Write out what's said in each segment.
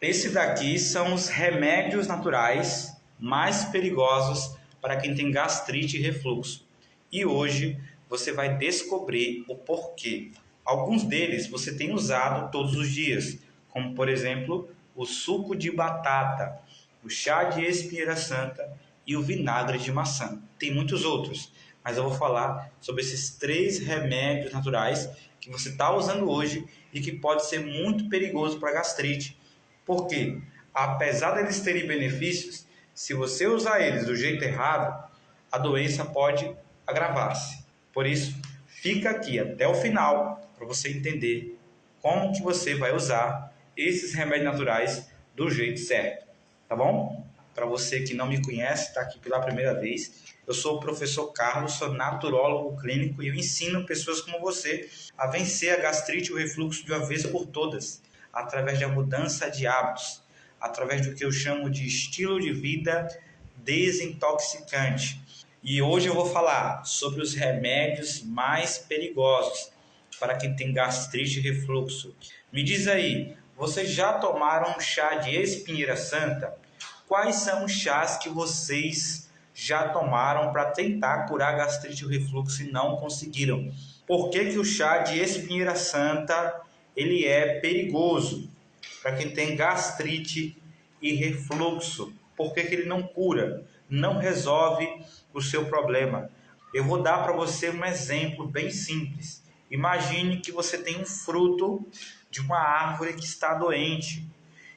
Esse daqui são os remédios naturais mais perigosos para quem tem gastrite e refluxo. E hoje você vai descobrir o porquê. Alguns deles você tem usado todos os dias, como por exemplo o suco de batata, o chá de espinheira santa e o vinagre de maçã. Tem muitos outros, mas eu vou falar sobre esses 3 remédios naturais que você está usando hoje e que pode ser muito perigoso para a gastrite. Porque, apesar deles terem benefícios, se você usar eles do jeito errado, a doença pode agravar-se. Por isso, fica aqui até o final para você entender como que você vai usar esses remédios naturais do jeito certo, tá bom? Para você que não me conhece, está aqui pela primeira vez, eu sou o professor Carlos, sou naturólogo clínico e eu ensino pessoas como você a vencer a gastrite e o refluxo de uma vez por todas, através da mudança de hábitos, através do que eu chamo de estilo de vida desintoxicante. E hoje eu vou falar sobre os remédios mais perigosos para quem tem gastrite e refluxo. Me diz aí, vocês já tomaram um chá de espinheira santa? Quais são os chás que vocês já tomaram para tentar curar gastrite e refluxo e não conseguiram? Por que o chá de espinheira santa ele é perigoso para quem tem gastrite e refluxo? Por que ele não cura, não resolve o seu problema? Eu vou dar para você um exemplo bem simples. Imagine que você tem um fruto de uma árvore que está doente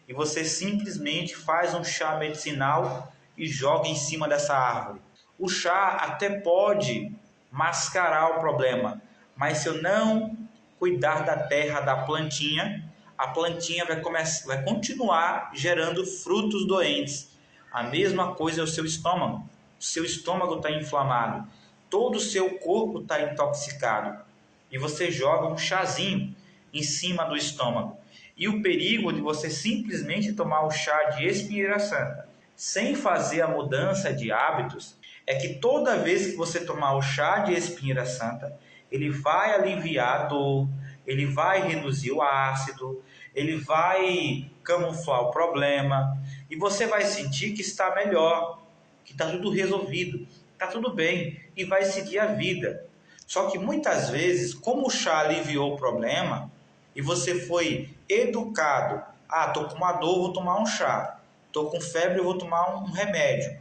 e você simplesmente faz um chá medicinal e joga em cima dessa árvore. O chá até pode mascarar o problema, mas se eu não cuidar da terra, da plantinha, a plantinha vai continuar gerando frutos doentes. A mesma coisa é o seu estômago. O seu estômago está inflamado, todo o seu corpo está intoxicado e você joga um chazinho em cima do estômago. E o perigo de você simplesmente tomar o chá de espinheira santa sem fazer a mudança de hábitos é que toda vez que você tomar o chá de espinheira santa, ele vai aliviar a dor, ele vai reduzir o ácido, ele vai camuflar o problema e você vai sentir que está melhor, que está tudo resolvido, está tudo bem e vai seguir a vida. Só que muitas vezes, como o chá aliviou o problema e você foi educado, estou com uma dor, vou tomar um chá, estou com febre, vou tomar um remédio,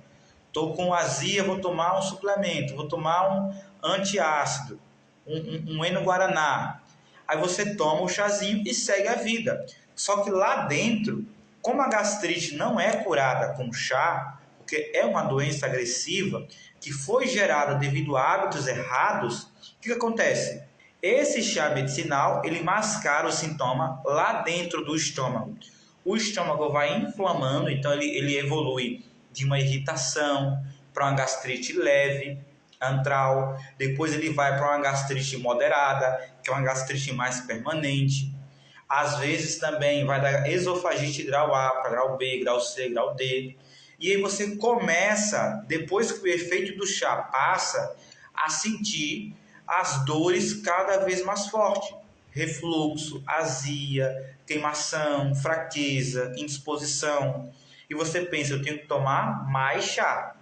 estou com azia, vou tomar um suplemento, vou tomar um antiácido, um Eno-Guaraná. Aí você toma o chazinho e segue a vida. Só que lá dentro, como a gastrite não é curada com chá, porque é uma doença agressiva que foi gerada devido a hábitos errados, o que acontece? Esse chá medicinal, ele mascara o sintoma lá dentro do estômago. O estômago vai inflamando, então ele evolui de uma irritação para uma gastrite leve, antral, depois ele vai para uma gastrite moderada, que é uma gastrite mais permanente. Às vezes também vai da esofagite grau A para grau B, grau C, grau D. E aí você começa, depois que o efeito do chá passa, a sentir as dores cada vez mais fortes. Refluxo, azia, queimação, fraqueza, indisposição. E você pensa, eu tenho que tomar mais chá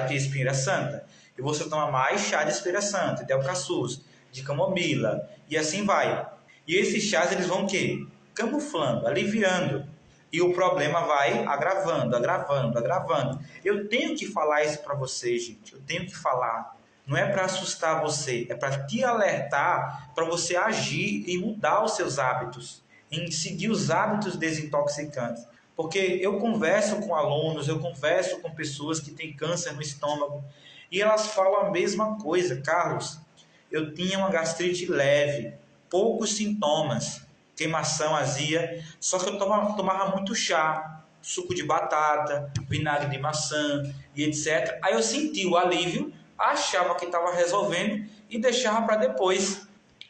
de espinheira santa. E você toma mais chá de espinheira santa, de alcaçuz, de camomila, e assim vai. E esses chás, eles vão o quê? Camuflando, aliviando. E o problema vai agravando, agravando, agravando. Eu tenho que falar isso para você, gente. Eu tenho que falar. Não é para assustar você, é para te alertar, para você agir e mudar os seus hábitos, em seguir os hábitos desintoxicantes. Porque eu converso com alunos, eu converso com pessoas que têm câncer no estômago e elas falam a mesma coisa. Carlos, eu tinha uma gastrite leve, poucos sintomas, queimação, azia, só que eu tomava muito chá, suco de batata, vinagre de maçã e etc. Aí eu senti o alívio, achava que estava resolvendo e deixava para depois.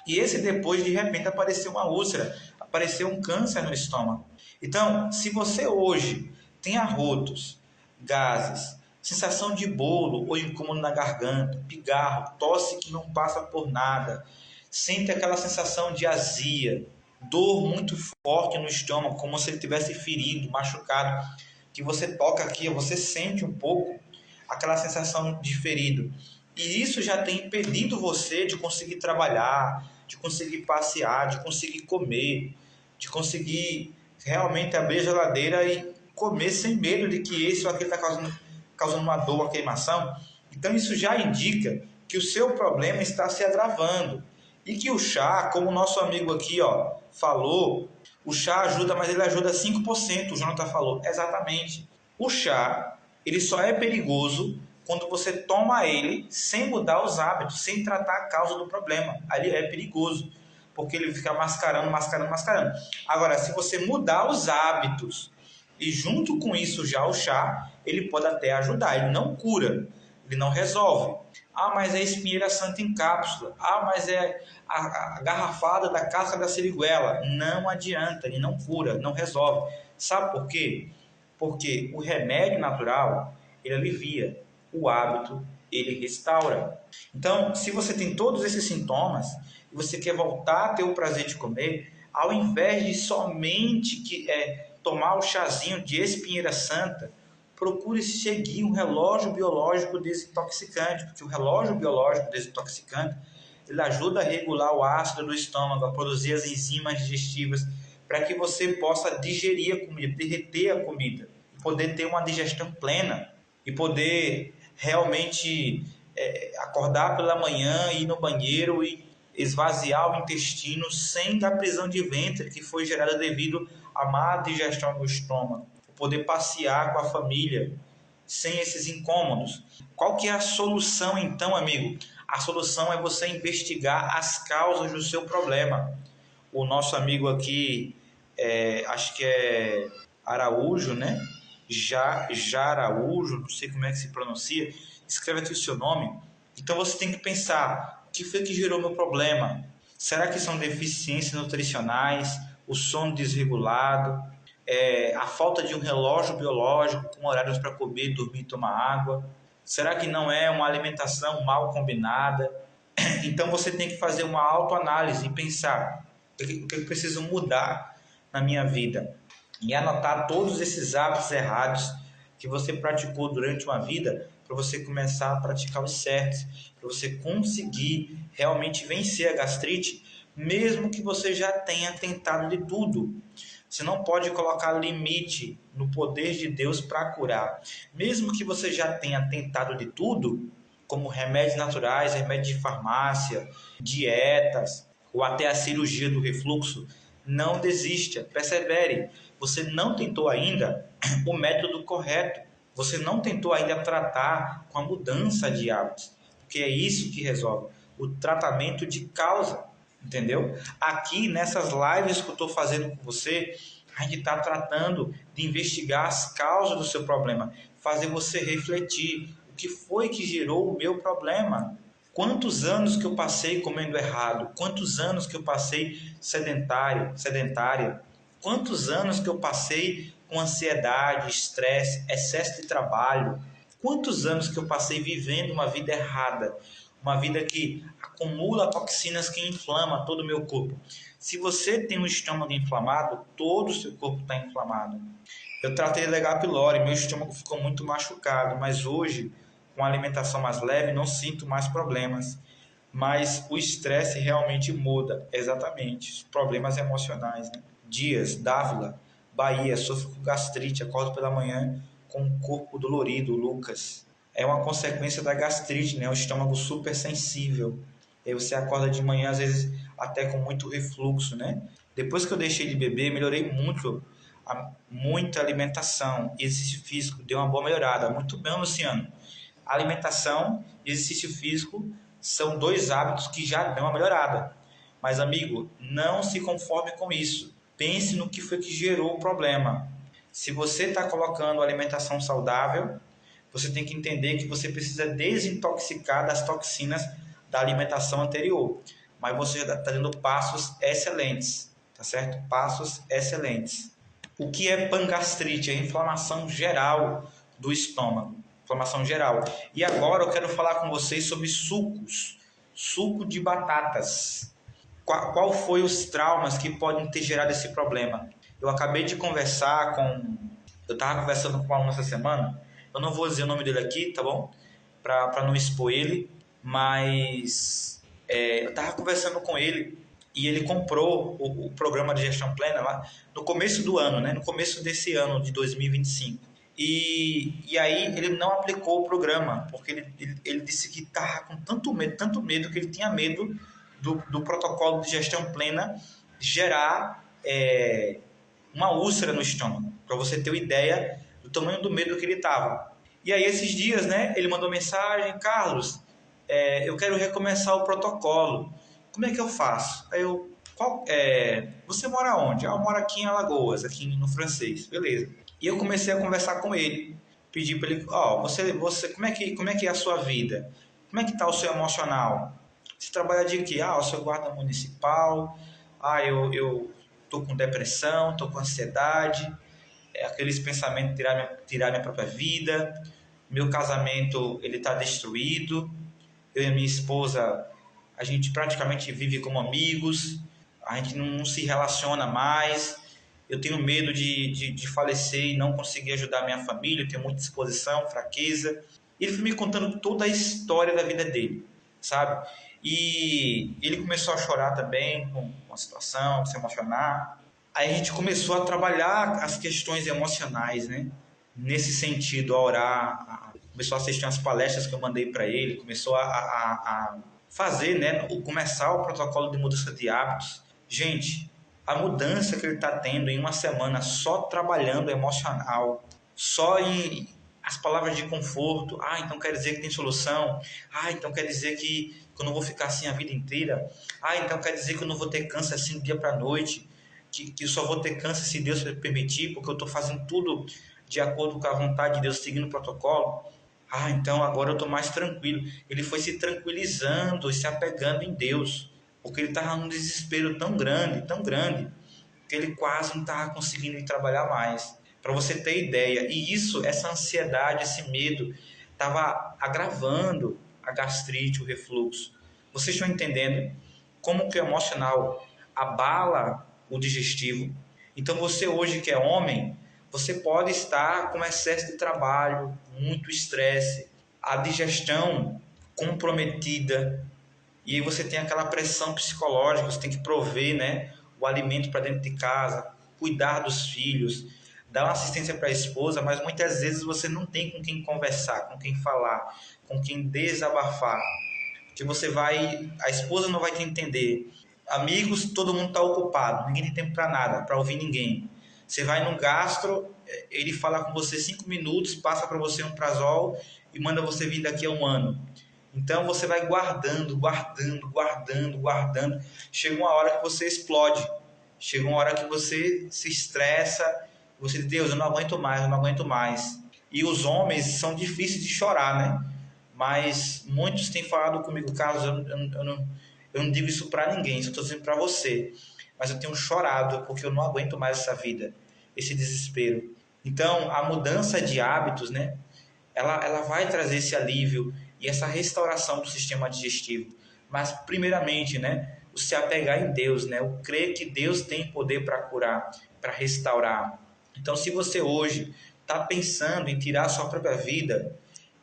E esse depois, de repente, apareceu uma úlcera, apareceu um câncer no estômago. Então, se você hoje tem arrotos, gases, sensação de bolo ou incômodo na garganta, pigarro, tosse que não passa por nada, sente aquela sensação de azia, dor muito forte no estômago, como se ele tivesse ferido, machucado, que você toca aqui, você sente um pouco aquela sensação de ferido. E isso já tem impedido você de conseguir trabalhar, de conseguir passear, de conseguir comer, de conseguir realmente abrir a geladeira e comer sem medo de que esse ou aquele está causando uma dor, uma queimação. Então isso já indica que o seu problema está se agravando. E que o chá, como o nosso amigo aqui falou, o chá ajuda, mas ele ajuda 5%, o Jonathan falou. Exatamente. O chá, ele só é perigoso quando você toma ele sem mudar os hábitos, sem tratar a causa do problema. Aí ele é perigoso, porque ele fica mascarando. Agora, se você mudar os hábitos e junto com isso já o chá, ele pode até ajudar, ele não cura, ele não resolve. Ah, mas é espinheira santa em cápsula. Ah, mas é a garrafada da casca da siriguela. Não adianta, ele não cura, não resolve. Sabe por quê? Porque o remédio natural, ele alivia, o hábito, ele restaura. Então, se você tem todos esses sintomas e você quer voltar a ter o prazer de comer, ao invés de somente tomar o chazinho de espinheira santa, procure seguir um relógio biológico desintoxicante, porque o relógio biológico desintoxicante ele ajuda a regular o ácido do estômago, a produzir as enzimas digestivas, para que você possa digerir a comida, derreter a comida, poder ter uma digestão plena e poder realmente acordar pela manhã, ir no banheiro e esvaziar o intestino sem da prisão de ventre que foi gerada devido à má digestão do estômago, poder passear com a família sem esses incômodos. Qual que é a solução então, amigo? A solução é você investigar as causas do seu problema. O nosso amigo aqui, acho que é Araújo, né? Já Araújo, não sei como é que se pronuncia, escreve aqui o seu nome. Então você tem que pensar, o que foi que gerou meu problema? Será que são deficiências nutricionais, o sono desregulado, a falta de um relógio biológico com horários para comer, dormir e tomar água? Será que não é uma alimentação mal combinada? Então você tem que fazer uma autoanálise e pensar o que eu preciso mudar na minha vida e anotar todos esses hábitos errados que você praticou durante uma vida para você começar a praticar os certos, para você conseguir realmente vencer a gastrite, mesmo que você já tenha tentado de tudo. Você não pode colocar limite no poder de Deus para curar. Mesmo que você já tenha tentado de tudo, como remédios naturais, remédios de farmácia, dietas, ou até a cirurgia do refluxo, não desista, persevere. Você não tentou ainda o método correto. Você não tentou ainda tratar com a mudança de hábitos, porque é isso que resolve, o tratamento de causa. Entendeu? Aqui nessas lives que eu estou fazendo com você, a gente está tratando de investigar as causas do seu problema, fazer você refletir o que foi que gerou o meu problema. Quantos anos que eu passei comendo errado? Quantos anos que eu passei sedentária? Quantos anos que eu passei com ansiedade, estresse, excesso de trabalho? Quantos anos que eu passei vivendo uma vida errada? Uma vida que acumula toxinas que inflama todo o meu corpo. Se você tem um estômago inflamado, todo o seu corpo está inflamado. Eu tratei Legal pylori, meu estômago ficou muito machucado, mas hoje, com a alimentação mais leve, não sinto mais problemas. Mas o estresse realmente muda, exatamente, os problemas emocionais, né? Dias, Dávila, Bahia, sofro com gastrite, acordo pela manhã com o corpo dolorido, Lucas. É uma consequência da gastrite, né? O estômago super sensível. E aí você acorda de manhã, às vezes, até com muito refluxo, né? Depois que eu deixei de beber, melhorei muito, muita alimentação e exercício físico, deu uma boa melhorada. Muito bem, Luciano. Alimentação e exercício físico são dois hábitos que já dão uma melhorada. Mas, amigo, não se conforme com isso. Pense no que foi que gerou o problema. Se você está colocando alimentação saudável, você tem que entender que você precisa desintoxicar das toxinas da alimentação anterior. Mas você já está dando passos excelentes, tá certo? Passos excelentes. O que é pangastrite? É a inflamação geral do estômago. Inflamação geral. E agora eu quero falar com vocês sobre sucos. Suco de batatas. qual foi os traumas que podem ter gerado esse problema. Eu acabei de conversar com... Eu estava conversando com um aluno essa semana, eu não vou dizer o nome dele aqui, tá bom? Para não expor ele, mas eu estava conversando com ele e ele comprou o programa de gestão plena lá no começo do ano, né? No começo desse ano de 2025. E aí ele não aplicou o programa, porque ele disse que estava com tanto medo, que ele tinha medo do protocolo de gestão plena gerar uma úlcera no estômago, para você ter uma ideia do tamanho do medo que ele estava. E aí esses dias, né, ele mandou mensagem: Carlos, eu quero recomeçar o protocolo, como é que eu faço? Aí eu, você mora onde? Eu moro aqui em Alagoas, aqui no Francês, beleza. E eu comecei a conversar com ele, pedi para ele: você como é que é a sua vida? Como é que está o seu emocional? Você trabalha de quê? Eu sou guarda municipal, eu tô com depressão, tô com ansiedade, aqueles pensamentos de tirar minha própria vida, meu casamento ele está destruído, eu e minha esposa, a gente praticamente vive como amigos, a gente não se relaciona mais, eu tenho medo de falecer e não conseguir ajudar a minha família, eu tenho muita disposição, fraqueza. Ele foi me contando toda a história da vida dele, sabe? E ele começou a chorar também com a situação, se emocionar. Aí a gente começou a trabalhar as questões emocionais, né? Nesse sentido, a orar, começou a assistir umas palestras que eu mandei para ele, começou a fazer, né? Começar o protocolo de mudança de hábitos. Gente, a mudança que ele está tendo em uma semana só trabalhando o emocional, só em as palavras de conforto: então quer dizer que tem solução, então quer dizer que eu não vou ficar assim a vida inteira, então quer dizer que eu não vou ter câncer assim do dia para a noite, que eu só vou ter câncer se Deus permitir, porque eu estou fazendo tudo de acordo com a vontade de Deus, seguindo o protocolo. Então agora eu estou mais tranquilo. Ele foi se tranquilizando e se apegando em Deus, porque ele estava num desespero tão grande, que ele quase não estava conseguindo ir trabalhar mais. Para você ter ideia, e essa ansiedade, esse medo, estava agravando a gastrite, o refluxo. Vocês estão entendendo como que o emocional abala o digestivo? Então você hoje que é homem, você pode estar com excesso de trabalho, muito estresse, a digestão comprometida, e aí você tem aquela pressão psicológica, você tem que prover, né, o alimento para dentro de casa, cuidar dos filhos, dar uma assistência para a esposa, mas muitas vezes você não tem com quem conversar, com quem falar, com quem desabafar, que a esposa não vai te entender. Amigos, todo mundo está ocupado, ninguém tem tempo para nada, para ouvir ninguém. Você vai num gastro, ele fala com você 5 minutos, passa para você um prazol e manda você vir daqui a um ano. Então você vai guardando. Chega uma hora que você explode. Chega uma hora que você se estressa. Você diz: Deus, eu não aguento mais. E os homens são difíceis de chorar, né? Mas muitos têm falado comigo: Carlos, eu não digo isso para ninguém, isso eu estou dizendo para você. Mas eu tenho chorado porque eu não aguento mais essa vida, esse desespero. Então, a mudança de hábitos, né? Ela vai trazer esse alívio e essa restauração do sistema digestivo. Mas, primeiramente, né, o se apegar em Deus, né, o crer que Deus tem poder para curar, para restaurar. Então, se você hoje está pensando em tirar a sua própria vida,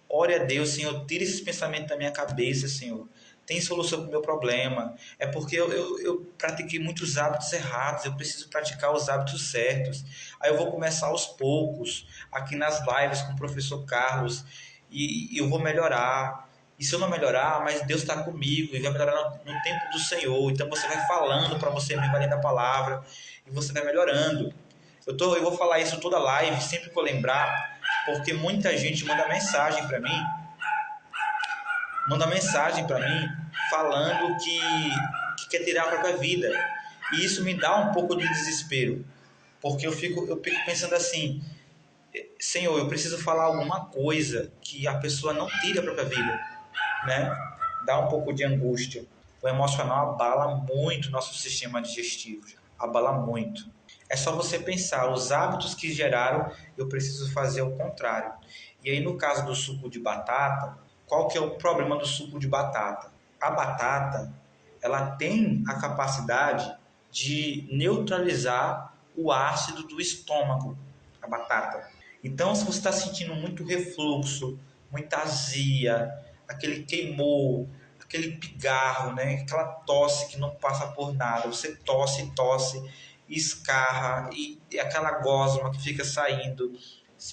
ore a Deus: Senhor, tira esses pensamentos da minha cabeça, Senhor. Tem solução para o meu problema. É porque eu pratiquei muitos hábitos errados, eu preciso praticar os hábitos certos. Aí eu vou começar aos poucos, aqui nas lives com o professor Carlos, e eu vou melhorar. E se eu não melhorar, mas Deus está comigo e vai melhorar no tempo do Senhor. Então você vai falando para você mesmo, além da palavra, e você vai melhorando. Eu vou falar isso toda live, sempre que eu lembrar, porque muita gente manda mensagem para mim falando que quer tirar a própria vida. E isso me dá um pouco de desespero, porque eu fico pensando assim: Senhor, eu preciso falar alguma coisa que a pessoa não tire a própria vida, né? Dá um pouco de angústia. O emocional abala muito o nosso sistema digestivo, abala muito. É só você pensar: os hábitos que geraram, eu preciso fazer o contrário. E aí, no caso do suco de batata, qual que é o problema do suco de batata? A batata, ela tem a capacidade de neutralizar o ácido do estômago, a batata. Então, se você está sentindo muito refluxo, muita azia, aquele queimou, aquele pigarro, né? Aquela tosse que não passa por nada, você tosse, tosse, escarra e aquela gosma que fica saindo.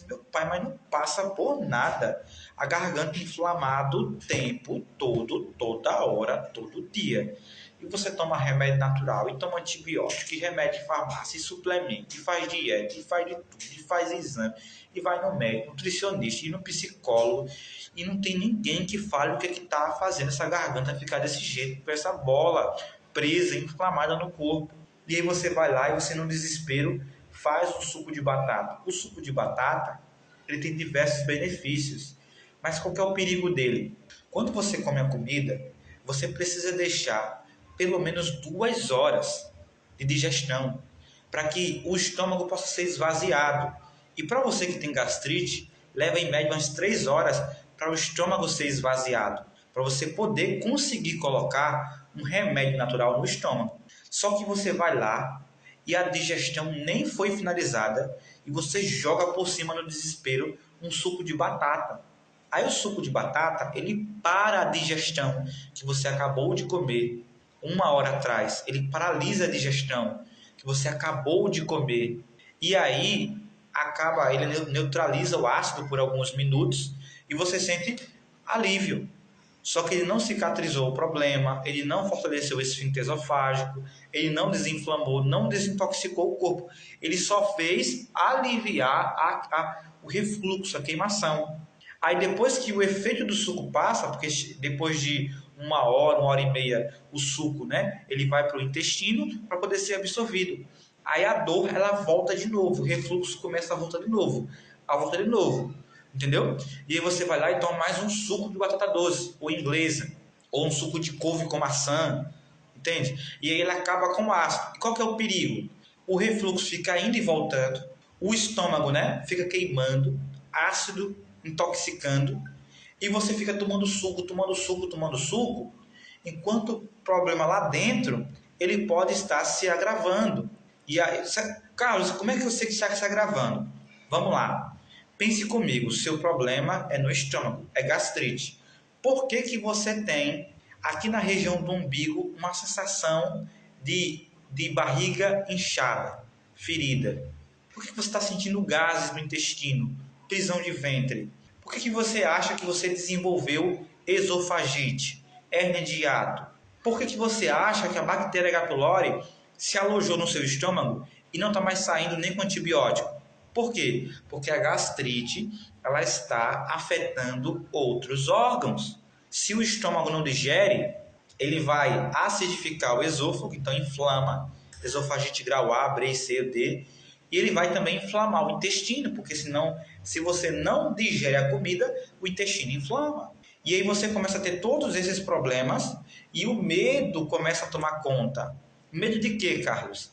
Meu pai, mas não passa por nada. A garganta inflamada o tempo todo, toda hora, todo dia. E você toma remédio natural, e toma antibiótico, e remédio de farmácia, e suplemento, e faz dieta, e faz de tudo, e faz exame, e vai no médico, nutricionista, e no psicólogo, e não tem ninguém que fale o que está fazendo essa garganta ficar desse jeito, com essa bola presa, inflamada no corpo. E aí você vai lá e você, no desespero, faz um suco de batata. O suco de batata, ele tem diversos benefícios, mas qual que é o perigo dele? Quando você come a comida, você precisa deixar pelo menos 2 horas de digestão para que o estômago possa ser esvaziado. E para você que tem gastrite, leva em média umas 3 horas para o estômago ser esvaziado, para você poder conseguir colocar um remédio natural no estômago. Só que você vai lá e a digestão nem foi finalizada e você joga por cima no desespero um suco de batata. Aí o suco de batata, ele para a digestão que você acabou de comer 1 hora atrás. Ele paralisa a digestão que você acabou de comer. E aí ele neutraliza o ácido por alguns minutos e você sente alívio. Só que ele não cicatrizou o problema, ele não fortaleceu o esfíncter esofágico, ele não desinflamou, não desintoxicou o corpo. Ele só fez aliviar o refluxo, a queimação. Aí depois que o efeito do suco passa, porque depois de 1 hora e meia, o suco, né, ele vai para o intestino para poder ser absorvido. Aí a dor, ela volta de novo, o refluxo começa a voltar de novo, entendeu? E aí você vai lá e toma mais um suco de batata doce, ou inglesa, ou um suco de couve com maçã, entende? E aí ele acaba com ácido. E qual que é o perigo? O refluxo fica indo e voltando, o estômago, né, fica queimando, ácido intoxicando, e você fica tomando suco, enquanto o problema lá dentro, ele pode estar se agravando. E aí, Carlos, como é que você está se agravando? Vamos lá. Pense comigo, seu problema é no estômago, é gastrite. Por que você tem aqui na região do umbigo uma sensação de barriga inchada, ferida? Por que você está sentindo gases no intestino, prisão de ventre? Por que você acha que você desenvolveu esofagite, hérnia de hiato? Por que você acha que a bactéria H. pylori se alojou no seu estômago e não está mais saindo nem com antibiótico? Por quê? Porque a gastrite, ela está afetando outros órgãos. Se o estômago não digere, ele vai acidificar o esôfago, então inflama, esofagite grau A, B, C ou D, e ele vai também inflamar o intestino, porque senão, se você não digere a comida, o intestino inflama. E aí você começa a ter todos esses problemas e o medo começa a tomar conta. Medo de quê, Carlos?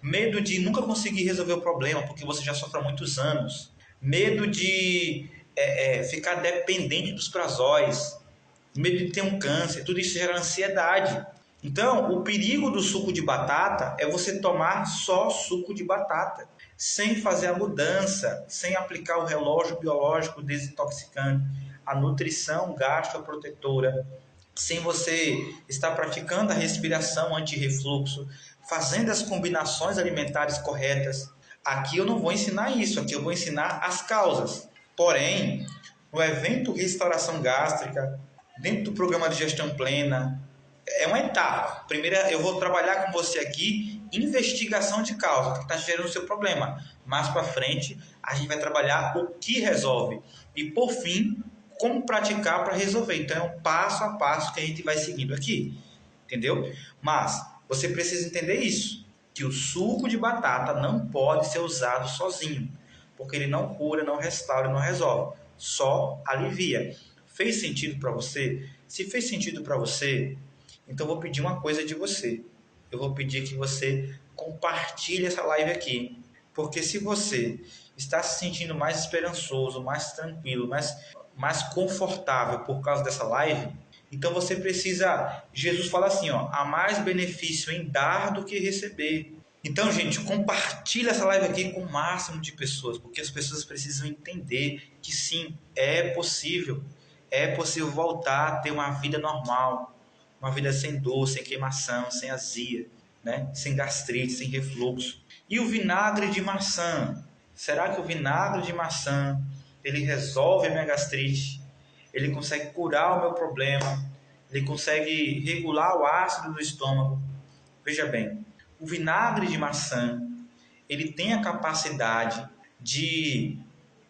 Medo de nunca conseguir resolver o problema, porque você já sofre há muitos anos. Medo de ficar dependente dos prazóis. Medo de ter um câncer. Tudo isso gera ansiedade. Então, o perigo do suco de batata é você tomar só suco de batata, sem fazer a mudança, sem aplicar o relógio biológico desintoxicante, a nutrição gastroprotetora, sem você estar praticando a respiração anti-refluxo, fazendo as combinações alimentares corretas. Aqui eu não vou ensinar isso, aqui eu vou ensinar as causas. Porém, no evento Restauração Gástrica, dentro do programa de gestão plena, é uma etapa. Primeiro, eu vou trabalhar com você aqui investigação de causa, o que está gerando o seu problema. Mais para frente, a gente vai trabalhar o que resolve. E, por fim, como praticar para resolver. Então, é um passo a passo que a gente vai seguindo aqui. Entendeu? Mas você precisa entender isso, que o suco de batata não pode ser usado sozinho, porque ele não cura, não restaura, não resolve. Só alivia. Fez sentido para você? Se fez sentido para você, então eu vou pedir uma coisa de você. Eu vou pedir que você compartilhe essa live aqui. Porque se você está se sentindo mais esperançoso, mais tranquilo, mais confortável por causa dessa live, Então você precisa, Jesus fala assim, ó, há mais benefício em dar do que receber. Então, gente, compartilha essa live aqui com o máximo de pessoas, porque as pessoas precisam entender que sim, é possível voltar a ter uma vida normal, uma vida sem dor, sem queimação, sem azia, né? Sem gastrite, sem refluxo. E o vinagre de maçã? Será que o vinagre de maçã ele resolve a minha gastrite? Ele consegue curar o meu problema? Ele consegue regular o ácido do estômago? Veja bem, o vinagre de maçã ele tem a capacidade de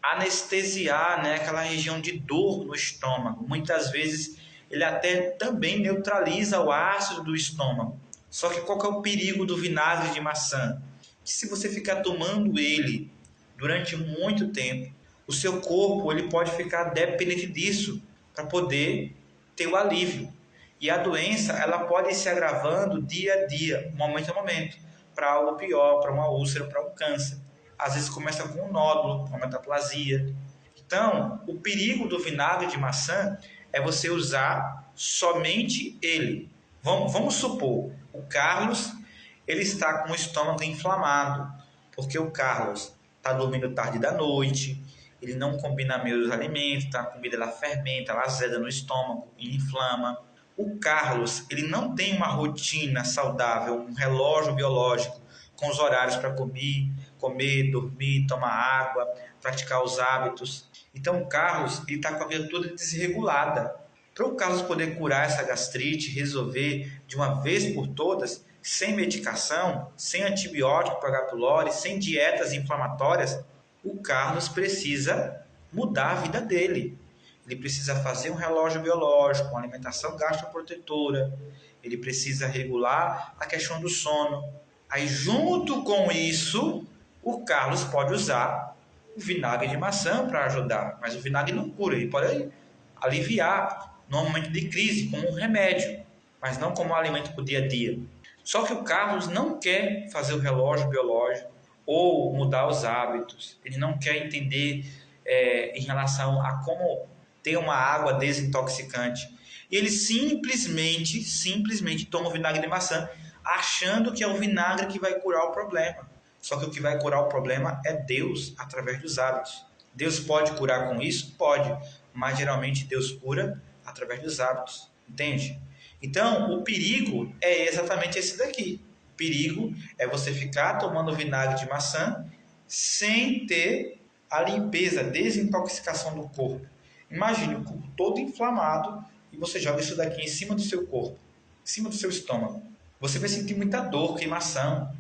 anestesiar, né, aquela região de dor no estômago. Muitas vezes ele até também neutraliza o ácido do estômago. Só que qual que é o perigo do vinagre de maçã? Que se você ficar tomando ele durante muito tempo, o seu corpo ele pode ficar dependente disso para poder ter o alívio. E a doença ela pode ir se agravando dia a dia, momento a momento, para algo pior, para uma úlcera, para um câncer. Às vezes começa com um nódulo, uma metaplasia. Então, o perigo do vinagre de maçã é você usar somente ele. Vamos supor, o Carlos ele está com o estômago inflamado, porque o Carlos está dormindo tarde da noite, ele não combina bem os alimentos, tá? A comida ela fermenta, ela azeda no estômago e inflama. O Carlos ele não tem uma rotina saudável, um relógio biológico com os horários para comer, dormir, tomar água, praticar os hábitos. Então o Carlos está com a vida toda desregulada. Para o Carlos poder curar essa gastrite, resolver de uma vez por todas, sem medicação, sem antibiótico para H. pylori, sem dietas inflamatórias, o Carlos precisa mudar a vida dele. Ele precisa fazer um relógio biológico, uma alimentação gastroprotetora, ele precisa regular a questão do sono. Aí, junto com isso, o Carlos pode usar o vinagre de maçã para ajudar, mas o vinagre não cura, ele pode aliviar no momento de crise, como um remédio, mas não como um alimento para o dia a dia. Só que o Carlos não quer fazer o relógio biológico ou mudar os hábitos, ele não quer entender em relação a como ter uma água desintoxicante. E ele simplesmente toma o vinagre de maçã, achando que é o vinagre que vai curar o problema. Só que o que vai curar o problema é Deus, através dos hábitos. Deus pode curar com isso? Pode, mas geralmente Deus cura através dos hábitos, entende? Então, o perigo é exatamente esse daqui. O perigo é você ficar tomando vinagre de maçã sem ter a limpeza, a desintoxicação do corpo. Imagine o corpo todo inflamado e você joga isso daqui em cima do seu corpo, em cima do seu estômago. Você vai sentir muita dor, queimação.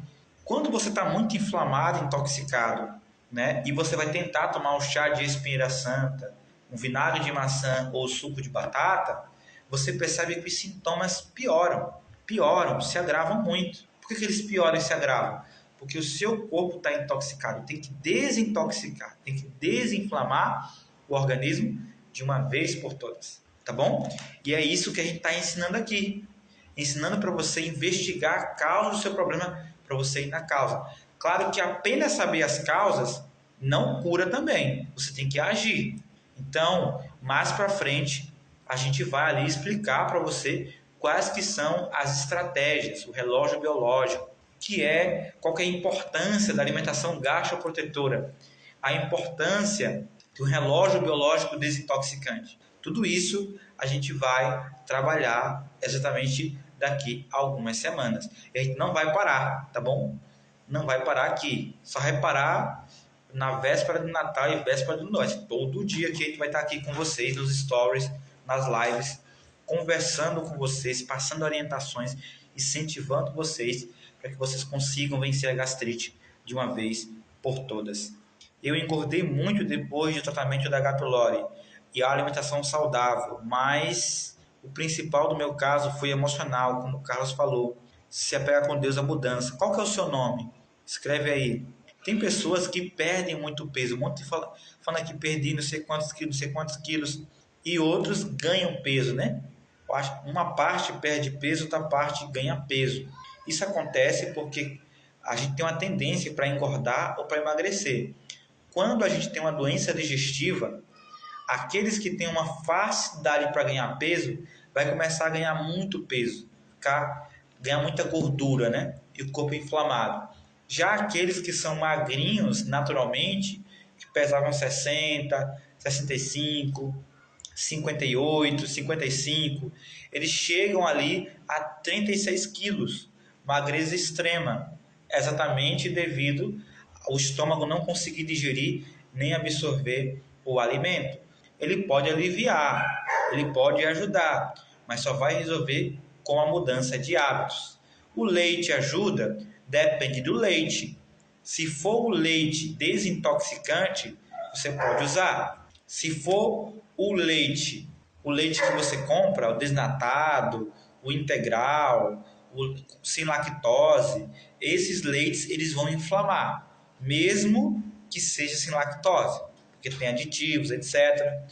Quando você está muito inflamado, intoxicado, né, e você vai tentar tomar um chá de espinheira santa, um vinagre de maçã ou suco de batata, você percebe que os sintomas pioram, se agravam muito. Por que eles pioram e se agravam? Porque o seu corpo está intoxicado, tem que desintoxicar, tem que desinflamar o organismo de uma vez por todas, tá bom? E é isso que a gente está ensinando aqui, ensinando para você investigar a causa do seu problema, para você ir na causa. Claro que apenas saber as causas não cura também, você tem que agir. Então, mais para frente, a gente vai ali explicar para você quais que são as estratégias, o relógio biológico, qual que é a importância da alimentação gastroprotetora, a importância do relógio biológico desintoxicante. Tudo isso a gente vai trabalhar exatamente daqui a algumas semanas. E a gente não vai parar, tá bom? Não vai parar aqui. Só vai parar na véspera do Natal e véspera do Noite. Todo dia que a gente vai estar aqui com vocês, nos stories, nas lives, conversando com vocês, passando orientações, incentivando vocês para que vocês consigam vencer a gastrite de uma vez por todas. Eu engordei muito depois do tratamento da H. pylori e a alimentação saudável, mas o principal do meu caso foi emocional, como o Carlos falou. Se apegar com Deus a mudança. Qual que é o seu nome? Escreve aí. Tem pessoas que perdem muito peso. Um monte de falando aqui, perdi não sei quantos quilos. E outros ganham peso, né? Uma parte perde peso, outra parte ganha peso. Isso acontece porque a gente tem uma tendência para engordar ou para emagrecer. Quando a gente tem uma doença digestiva, aqueles que têm uma facilidade para ganhar peso vai começar a ganhar muito peso, ganhar muita gordura, né? E o corpo inflamado. Já aqueles que são magrinhos naturalmente, que pesavam 60, 65, 58, 55, eles chegam ali a 36 quilos, magreza extrema, exatamente devido ao estômago não conseguir digerir nem absorver o alimento. Ele pode aliviar, ele pode ajudar, mas só vai resolver com a mudança de hábitos. O leite ajuda? Depende do leite. Se for o leite desintoxicante, você pode usar. Se for o leite que você compra, o desnatado, o integral, o sem lactose, esses leites eles vão inflamar, mesmo que seja sem lactose, porque tem aditivos, etc.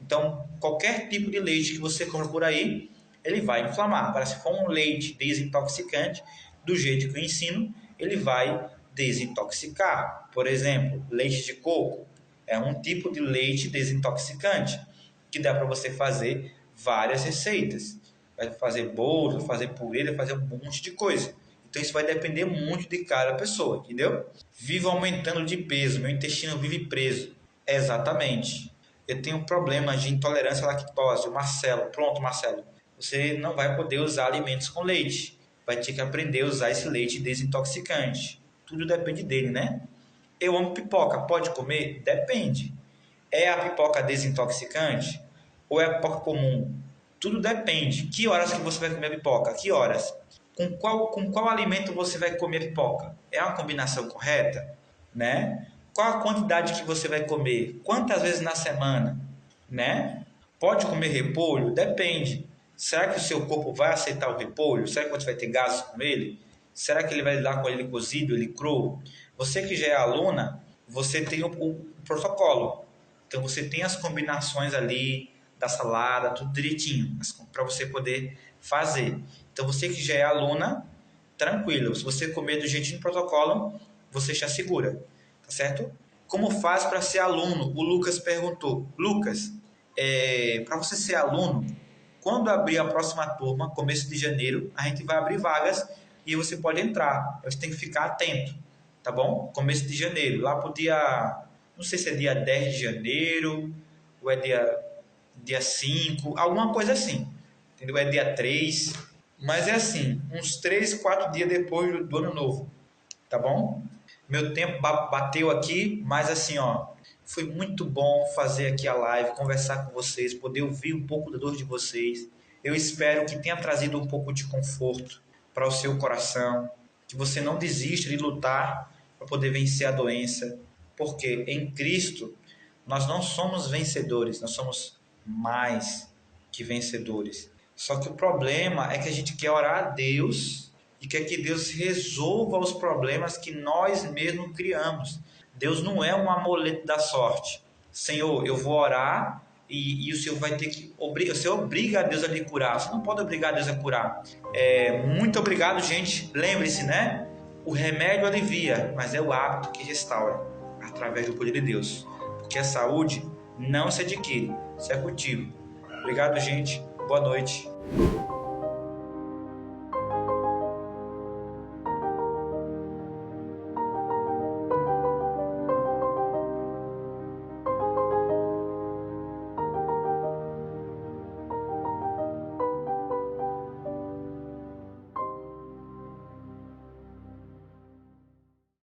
Então, qualquer tipo de leite que você compra por aí, ele vai inflamar. Agora, se for um leite desintoxicante, do jeito que eu ensino, ele vai desintoxicar. Por exemplo, leite de coco é um tipo de leite desintoxicante que dá para você fazer várias receitas. Vai fazer bolo, vai fazer purê, vai fazer um monte de coisa. Então isso vai depender muito de cada pessoa, entendeu? Vivo aumentando de peso, meu intestino vive preso. Exatamente. Eu tenho problemas de intolerância à lactose. Marcelo, pronto, Marcelo. Você não vai poder usar alimentos com leite. Vai ter que aprender a usar esse leite desintoxicante. Tudo depende dele, né? Eu amo pipoca. Pode comer? Depende. É a pipoca desintoxicante ou é a pipoca comum? Tudo depende. Que horas que você vai comer a pipoca? Que horas? Com qual alimento você vai comer a pipoca? É uma combinação correta? Né? Qual a quantidade que você vai comer? Quantas vezes na semana? Né? Pode comer repolho? Depende. Será que o seu corpo vai aceitar o repolho? Será que você vai ter gases com ele? Será que ele vai lidar com ele cozido, ele cru? Você que já é aluna, você tem o protocolo. Então você tem as combinações ali da salada, tudo direitinho, para você poder fazer. Então você que já é aluna, tranquilo. Se você comer do jeitinho do protocolo, você já segura, tá certo? Como faz para ser aluno? O Lucas perguntou. Lucas, para você ser aluno, quando abrir a próxima turma, começo de janeiro, a gente vai abrir vagas e você pode entrar. Você tem que ficar atento, tá bom? Começo de janeiro, lá pro dia, não sei se é dia 10 de janeiro ou é dia 5, alguma coisa assim, entendeu? É dia 3, mas é assim, uns 3, 4 dias depois do ano novo, tá bom? Meu tempo bateu aqui, mas assim, ó, foi muito bom fazer aqui a live, conversar com vocês, poder ouvir um pouco da dor de vocês. Eu espero que tenha trazido um pouco de conforto para o seu coração, que você não desista de lutar para poder vencer a doença, porque em Cristo nós não somos vencedores, nós somos mais que vencedores. Só que o problema é que a gente quer orar a Deus e quer que Deus resolva os problemas que nós mesmos criamos. Deus não é um amuleto da sorte. Senhor, eu vou orar e o Senhor vai ter que... Você obriga a Deus a lhe curar. Você não pode obrigar a Deus a curar. Muito obrigado, gente. Lembre-se, né? O remédio alivia, mas é o hábito que restaura, através do poder de Deus. Porque a saúde não se adquire, se é cultivo. Obrigado, gente. Boa noite.